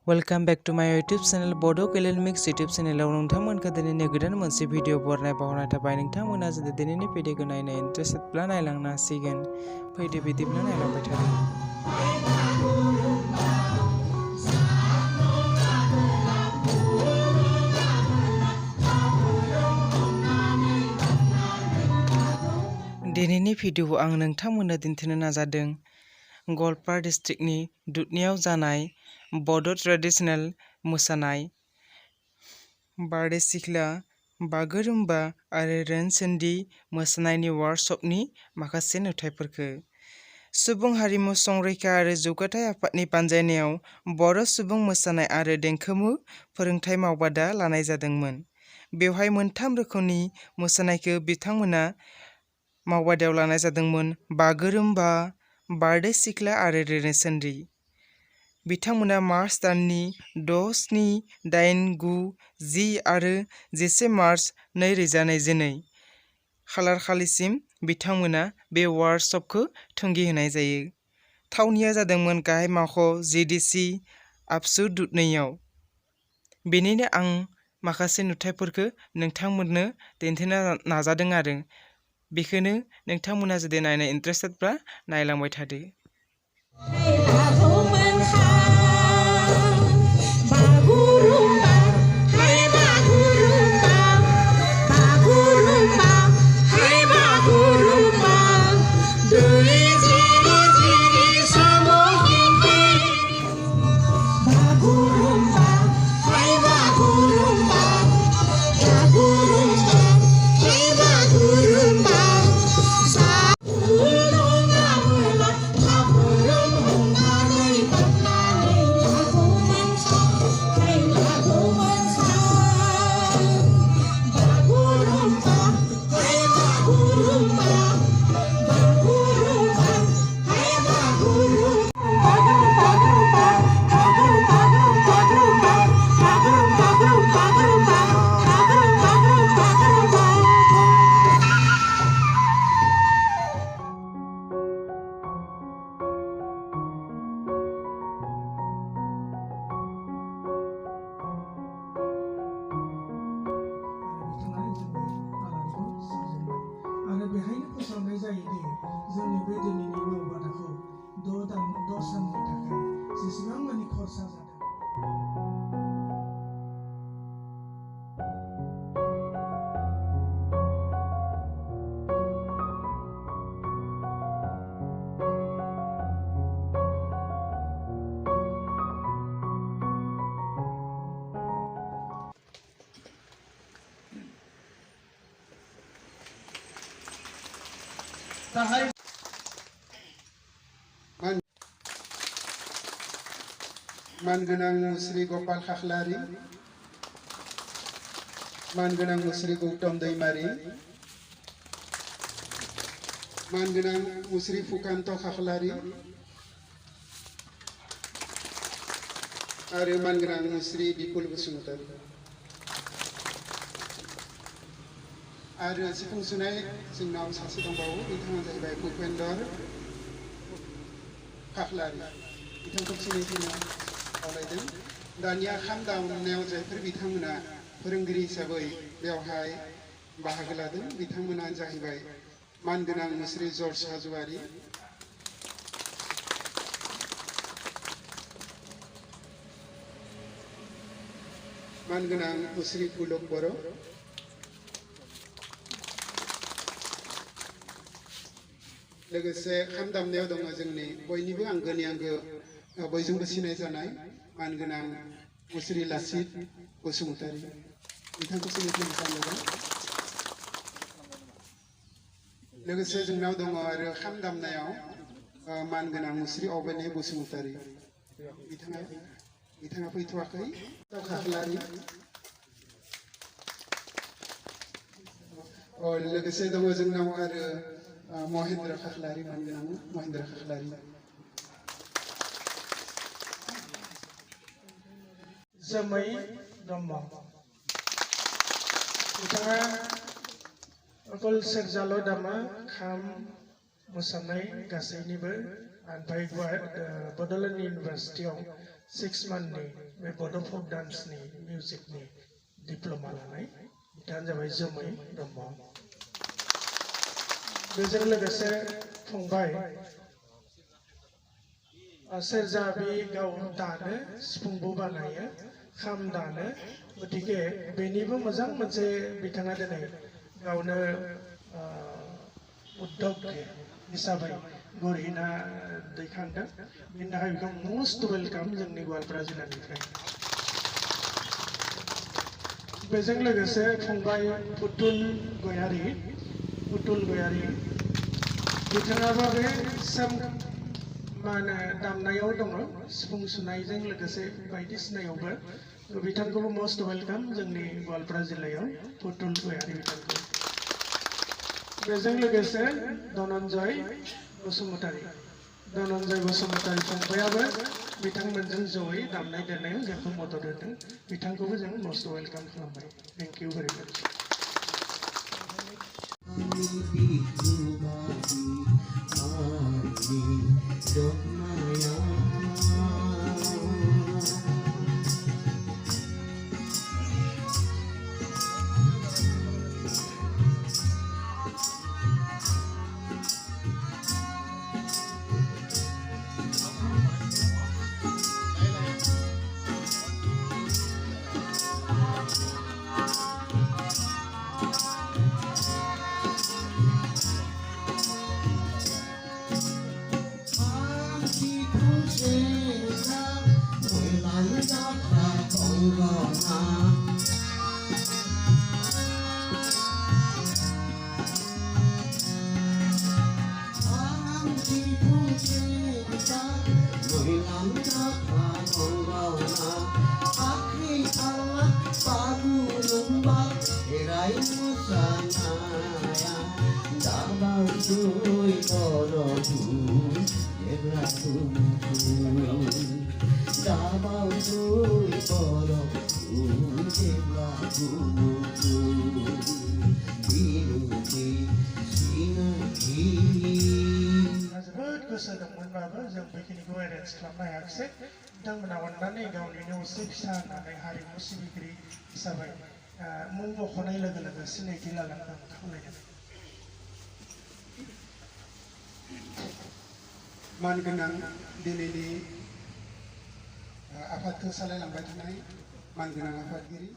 Welcome back to my YouTube channel Bodokalyanmix YouTube channel नोंथांमोनखौ दिनैनि गोदान मोनसे भिडिअ बरनाय बावनाय थाबाय नोंथांमोना जुदि दिनैनि भिडिअखौ नायनो इन्टारेस्टेडब्ला नायलांनो हासिगोन फैदो बिदिब्ला नायलांबाय थादो दिनैनि भिडिअआव आं नोंथांमोननो दिन्थिनो नाजादों गवालपारा डिस्ट्रिक्टनि दुधनैआव जानाय बड' ट्रेडिशनेल मोसानाय बारदै सिख्ला बागुरुम्बा आरो रोनसोन्द्रि मोसानायनि वर्कशपनि माखासे नुथायफोरखौ सुबुं हारिमु संरैखा आरो जौगाथाय आफादनि बानजायनायाव बर' सुबुं मोसानाय आरो देंखोमु फोरोंथाय मावबादा लानाय जादोंमोन। बेवहाय मोनथाम रोखोमनि मोसानायखौ बिथांमोना मावबादायाव लानाय जादोंमोन बागुरुम्बा बारदै सिख्ला आरो रोनसोन्द्रि। बिथांमोना मार्च दाननि 6, 7, 8, 9, 10 आरो 11 मार्च 2022 खालारखालिसिम बिथांमोना बे वर्कशपखौ थुंगि होनाय जायो। थावनिया जादोंमोन गाहाय मावख' जिडिसि आबसु दुधनैआव। बेनिनो आं माखासे नुथायफोरखौ नोंथांमोननो दिन्थिनो नाजादों आरो बेखौनो नोंथांमोना जुदि नायनो इन्टारेस्टेडब्ला नायलांबाय थादो। बेहायनो फोसावनाय जायोदि जोंनि बे दिनैनि मावबादाखौ 6 साननि थाखाय जेसेबां मानि खरसा जादों मानगोनां मुस्रि गपाल खाख्लारि मानगोनां मुस्रि गौतम दैमारि मानगोनां मुस्रि फुकान्त खाख्लारि आरो मानगोनां मुस्रि बिपुल बसुमतारि आरो सिफुं सुनाय जोंनाव सासे दंबावो बिथाङा जाहैबाय भुपेन्दर खाख्लारि बिथांखौ सिनायथिनो खावलायदों। दानिया खाम दामनायाव जायफोर बिथांमोना फोरोंगिरि हिसाबै बेवहाय बाहागो लादों बिथांमोना जाहैबाय मानगोनां मुस्रि जर्ज हाज'वारि मानगोनां मुस्रि पुलक बर' लोगोसे खाम दामनायाव दङ जोंनि बयनिबो आंगोनि आंगो बयजोंबो सिनाय जानाय मानगोनां मुस्रि लासित बसुमतारि बिथांखौ सिनायथिनो खावलायदों। लोगोसे जोंनाव दङ आरो खाम दामनायाव मानगोनां मुस्रि अबेने बसुमतारि बिथाङा फैथ'वाखै खाख्लारि लोगोसे दङ जोंनाव आरो महेन्द्र खाख्लारि मानगोनां महेन्द्र खाख्लारि जोमै ब्रह्म बिथाङा अकल सेरजाल' दामा खाम मोसानाय गासैनिबो ओमफ्राय बड'लेण्ड इउनिभारसिटियाव 6 monthनि बे बड' फक डान्सनि मिउजिकनि डिप्ल'मा लानाय बिथाङानो जाबाय जोमै ब्रह्म। बेजों लोगोसे फंबाय सेरजा बे गाव दानो सिफुंबो बानायो खाम दानो गतिके बेनिबो मोजां मोनसे बिथाङा दिनै गावनो उद्योग हिसाबै गरहिना दैखांदों बेनि थाखाय बेखौ मस्ट वेलकाम जोंनि गवालपारा जिल्लानिफ्राय। बेजों लोगोसे फंबाय पुतुल गयारी बिथाङाबो बे सेम माने दामनायाव दङ सिफुं सुनायजों लोगोसे बायदिसिनायावबो बिथांखौबो मस्ट वेलकाम जोंनि गवालपारा जिल्लायाव पुतुल गयारी बिथांखौ। बेजों लोगोसे धनन्जय बसुमतारी फंबायाबो बिथांमोनजों जयै दामनाय देनायाव जोंखौ मदद होदों बिथांखौबो जों मस्ट वेलकाम खालामबाय। थेंक इउ भेरि माच। जोबोद गोसो दंमोनबाबो जों बेखिनिखौ एरेन्ज खालामनो हायाखिसै। बिथांमोना अननानै गावनिनो असे फिसा होननानै हारिमु सिबिगिरि हिसाबै मुं मख'नाय लोगो लोगो सिनायथि लालांनो खावलायदों। मानगोनां दिनैनि आफादखौ सालायलांबाय थानाय मानगोनां आफादगिरि